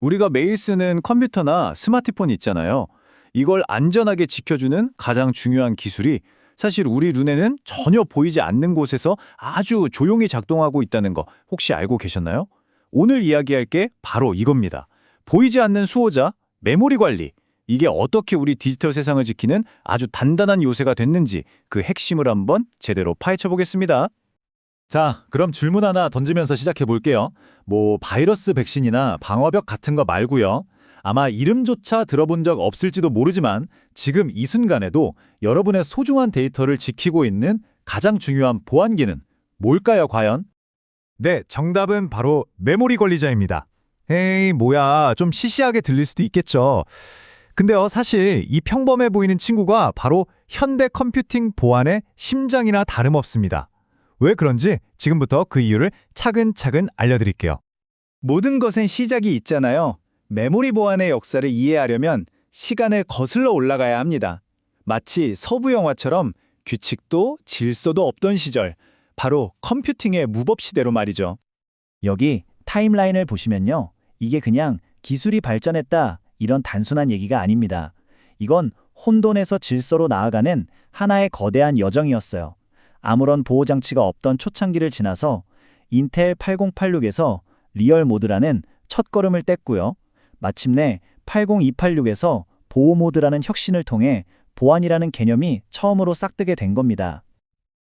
우리가 매일 쓰는 컴퓨터나 스마트폰 있잖아요. 이걸 안전하게 지켜주는 가장 중요한 기술이 사실 우리 눈에는 전혀 보이지 않는 곳에서 아주 조용히 작동하고 있다는 거 혹시 알고 계셨나요? 오늘 이야기할 게 바로 이겁니다. 보이지 않는 수호자, 메모리 관리. 이게 어떻게 우리 디지털 세상을 지키는 아주 단단한 요새가 됐는지 그 핵심을 한번 제대로 파헤쳐 보겠습니다. 자, 그럼 질문 하나 던지면서 시작해 볼게요. 바이러스 백신이나 방어벽 같은 거 말고요. 아마 이름조차 들어본 적 없을지도 모르지만 지금 이 순간에도 여러분의 소중한 데이터를 지키고 있는 가장 중요한 보안기는 뭘까요, 과연? 네, 정답은 바로 메모리 관리자입니다. 에이, 뭐야, 좀 시시하게 들릴 수도 있겠죠. 근데요, 사실 이 평범해 보이는 친구가 바로 현대 컴퓨팅 보안의 심장이나 다름없습니다. 왜 그런지 지금부터 그 이유를 차근차근 알려드릴게요. 모든 것엔 시작이 있잖아요. 메모리 보안의 역사를 이해하려면 시간을 거슬러 올라가야 합니다. 마치 서부 영화처럼 규칙도 질서도 없던 시절, 바로 컴퓨팅의 무법 시대로 말이죠. 여기 타임라인을 보시면요. 이게 그냥 기술이 발전했다 이런 단순한 얘기가 아닙니다. 이건 혼돈에서 질서로 나아가는 하나의 거대한 여정이었어요. 아무런 보호장치가 없던 초창기를 지나서 인텔 8086에서 리얼 모드라는 첫걸음을 뗐고요. 마침내 80286에서 보호 모드라는 혁신을 통해 보안이라는 개념이 처음으로 싹트게 된 겁니다.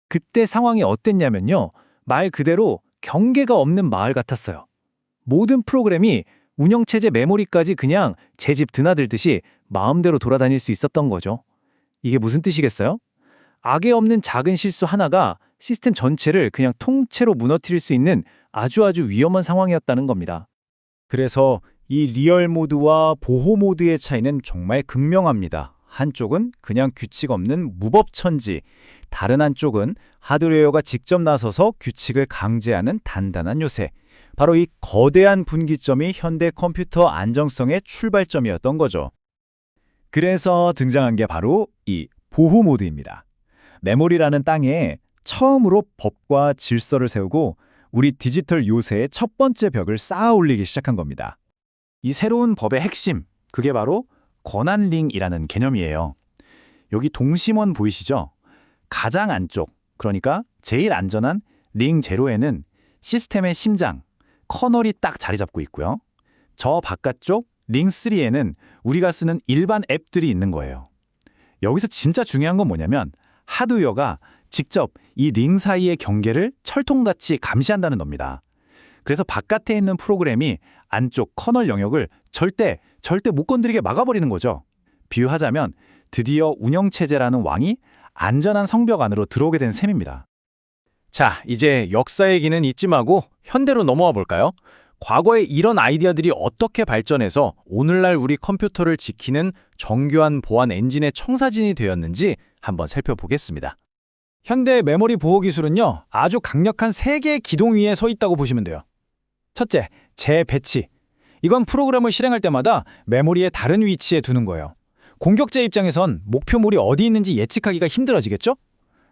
그때 상황이 어땠냐면요. 말 그대로 경계가 없는 마을 같았어요. 모든 프로그램이 운영체제 메모리까지 그냥 제 집 드나들듯이 마음대로 돌아다닐 수 있었던 거죠. 이게 무슨 뜻이겠어요? 악에 없는 작은 실수 하나가 시스템 전체를 그냥 통째로 무너뜨릴 수 있는 아주 위험한 상황이었다는 겁니다. 그래서 이 리얼 모드와 보호 모드의 차이는 정말 극명합니다. 한쪽은 그냥 규칙 없는 무법천지, 다른 한쪽은 하드웨어가 직접 나서서 규칙을 강제하는 단단한 요새. 바로 이 거대한 분기점이 현대 컴퓨터 안정성의 출발점이었던 거죠. 그래서 등장한 게 바로 이 보호 모드입니다. 메모리라는 땅에 처음으로 법과 질서를 세우고 우리 디지털 요새의 첫 번째 벽을 쌓아 올리기 시작한 겁니다. 이 새로운 법의 핵심, 그게 바로 권한링이라는 개념이에요. 여기 동심원 보이시죠? 가장 안쪽, 그러니까 제일 안전한 링 제로에는 시스템의 심장, 커널이 딱 자리 잡고 있고요. 저 바깥쪽 링 3에는 우리가 쓰는 일반 앱들이 있는 거예요. 여기서 진짜 중요한 건 뭐냐면 하드웨어가 직접 이 링 사이의 경계를 철통같이 감시한다는 겁니다. 그래서 바깥에 있는 프로그램이 안쪽 커널 영역을 절대 못 건드리게 막아버리는 거죠. 비유하자면 드디어 운영체제라는 왕이 안전한 성벽 안으로 들어오게 된 셈입니다. 자, 이제 역사 얘기는 잊지 말고 현대로 넘어와 볼까요? 과거에 이런 아이디어들이 어떻게 발전해서 오늘날 우리 컴퓨터를 지키는 정교한 보안 엔진의 청사진이 되었는지 한번 살펴보겠습니다. 현대 메모리 보호 기술은요, 아주 강력한 세 개의 기둥 위에 서 있다고 보시면 돼요. 첫째, 재배치. 이건 프로그램을 실행할 때마다 메모리의 다른 위치에 두는 거예요. 공격자 입장에선 목표물이 어디 있는지 예측하기가 힘들어지겠죠?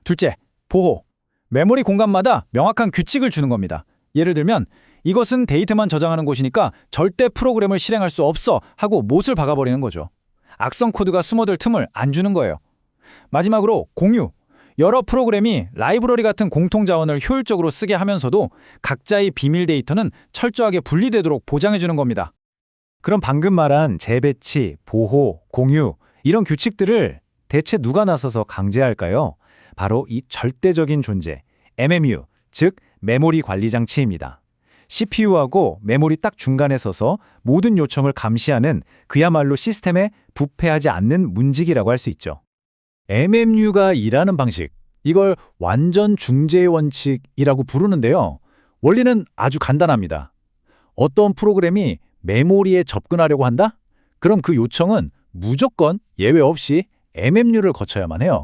둘째, 보호. 메모리 공간마다 명확한 규칙을 주는 겁니다. 예를 들면 이것은 데이터만 저장하는 곳이니까 절대 프로그램을 실행할 수 없어 하고 못을 박아버리는 거죠. 악성 코드가 숨어들 틈을 안 주는 거예요. 마지막으로 공유. 여러 프로그램이 라이브러리 같은 공통 자원을 효율적으로 쓰게 하면서도 각자의 비밀 데이터는 철저하게 분리되도록 보장해주는 겁니다. 그럼 방금 말한 재배치, 보호, 공유 이런 규칙들을 대체 누가 나서서 강제할까요? 바로 이 절대적인 존재, MMU, 즉 메모리 관리 장치입니다. CPU하고 메모리 딱 중간에 서서 모든 요청을 감시하는 그야말로 시스템에 부패하지 않는 문지기라고 할 수 있죠. MMU가 일하는 방식, 이걸 완전 중재의 원칙이라고 부르는데요. 원리는 아주 간단합니다. 어떤 프로그램이 메모리에 접근하려고 한다? 그럼 그 요청은 무조건 예외 없이 MMU를 거쳐야만 해요.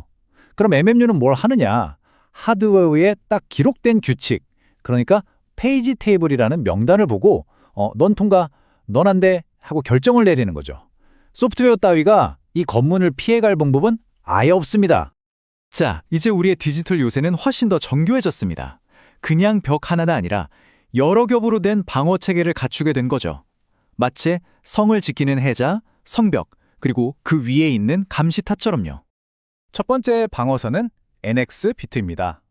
그럼 MMU는 뭘 하느냐? 하드웨어에 딱 기록된 규칙, 그러니까 페이지 테이블이라는 명단을 보고 넌 통과, 넌 안 돼 하고 결정을 내리는 거죠. 소프트웨어 따위가 이 검문을 피해갈 방법은 아예 없습니다. 자, 이제 우리의 디지털 요새는 훨씬 더 정교해졌습니다. 그냥 벽 하나가 아니라 여러 겹으로 된 방어 체계를 갖추게 된 거죠. 마치 성을 지키는 해자, 성벽, 그리고 그 위에 있는 감시탑처럼요. 첫 번째 방어선은 NX 비트입니다.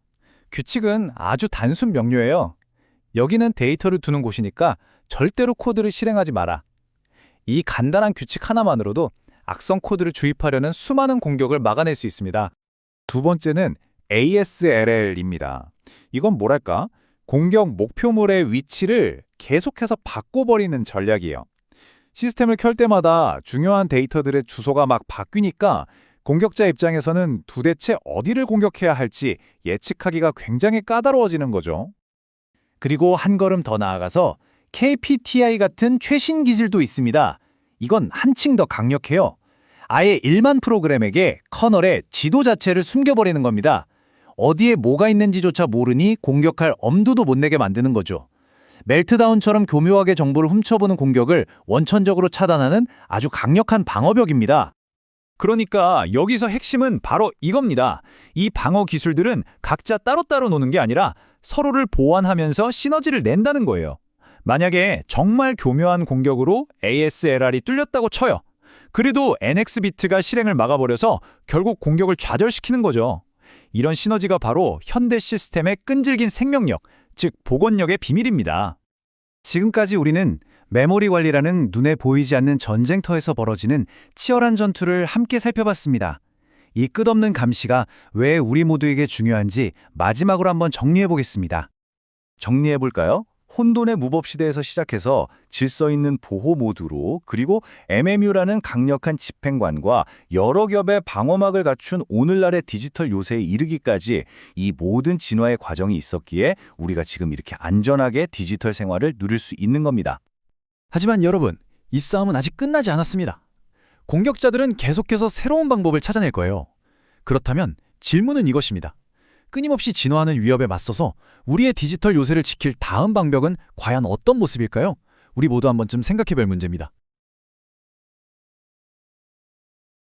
규칙은 아주 단순 명료해요. 여기는 데이터를 두는 곳이니까 절대로 코드를 실행하지 마라. 이 간단한 규칙 하나만으로도 악성 코드를 주입하려는 수많은 공격을 막아낼 수 있습니다. 두 번째는 ASLL입니다. 이건 뭐랄까? 공격 목표물의 위치를 계속해서 바꿔버리는 전략이에요. 시스템을 켤 때마다 중요한 데이터들의 주소가 막 바뀌니까 공격자 입장에서는 도대체 어디를 공격해야 할지 예측하기가 굉장히 까다로워지는 거죠. 그리고 한 걸음 더 나아가서 KPTI 같은 최신 기술도 있습니다. 이건 한층 더 강력해요. 아예 일반 프로그램에게 커널에 지도 자체를 숨겨버리는 겁니다. 어디에 뭐가 있는지조차 모르니 공격할 엄두도 못 내게 만드는 거죠. 멜트다운처럼 교묘하게 정보를 훔쳐보는 공격을 원천적으로 차단하는 아주 강력한 방어벽입니다. 그러니까 여기서 핵심은 바로 이겁니다. 이 방어 기술들은 각자 따로따로 노는 게 아니라 서로를 보완하면서 시너지를 낸다는 거예요. 만약에 정말 교묘한 공격으로 ASLR이 뚫렸다고 쳐요. 그래도 NX 비트가 실행을 막아버려서 결국 공격을 좌절시키는 거죠. 이런 시너지가 바로 현대 시스템의 끈질긴 생명력, 즉 복원력의 비밀입니다. 지금까지 우리는 메모리 관리라는 눈에 보이지 않는 전쟁터에서 벌어지는 치열한 전투를 함께 살펴봤습니다. 이 끝없는 감시가 왜 우리 모두에게 중요한지 마지막으로 한번 정리해보겠습니다. 정리해볼까요? 혼돈의 무법 시대에서 시작해서 질서 있는 보호 모드로, 그리고 MMU라는 강력한 집행관과 여러 겹의 방어막을 갖춘 오늘날의 디지털 요새에 이르기까지 이 모든 진화의 과정이 있었기에 우리가 지금 이렇게 안전하게 디지털 생활을 누릴 수 있는 겁니다. 하지만 여러분, 이 싸움은 아직 끝나지 않았습니다. 공격자들은 계속해서 새로운 방법을 찾아낼 거예요. 그렇다면 질문은 이것입니다. 끊임없이 진화하는 위협에 맞서서 우리의 디지털 요새를 지킬 다음 방벽은 과연 어떤 모습일까요? 우리 모두 한 번쯤 생각해볼 문제입니다.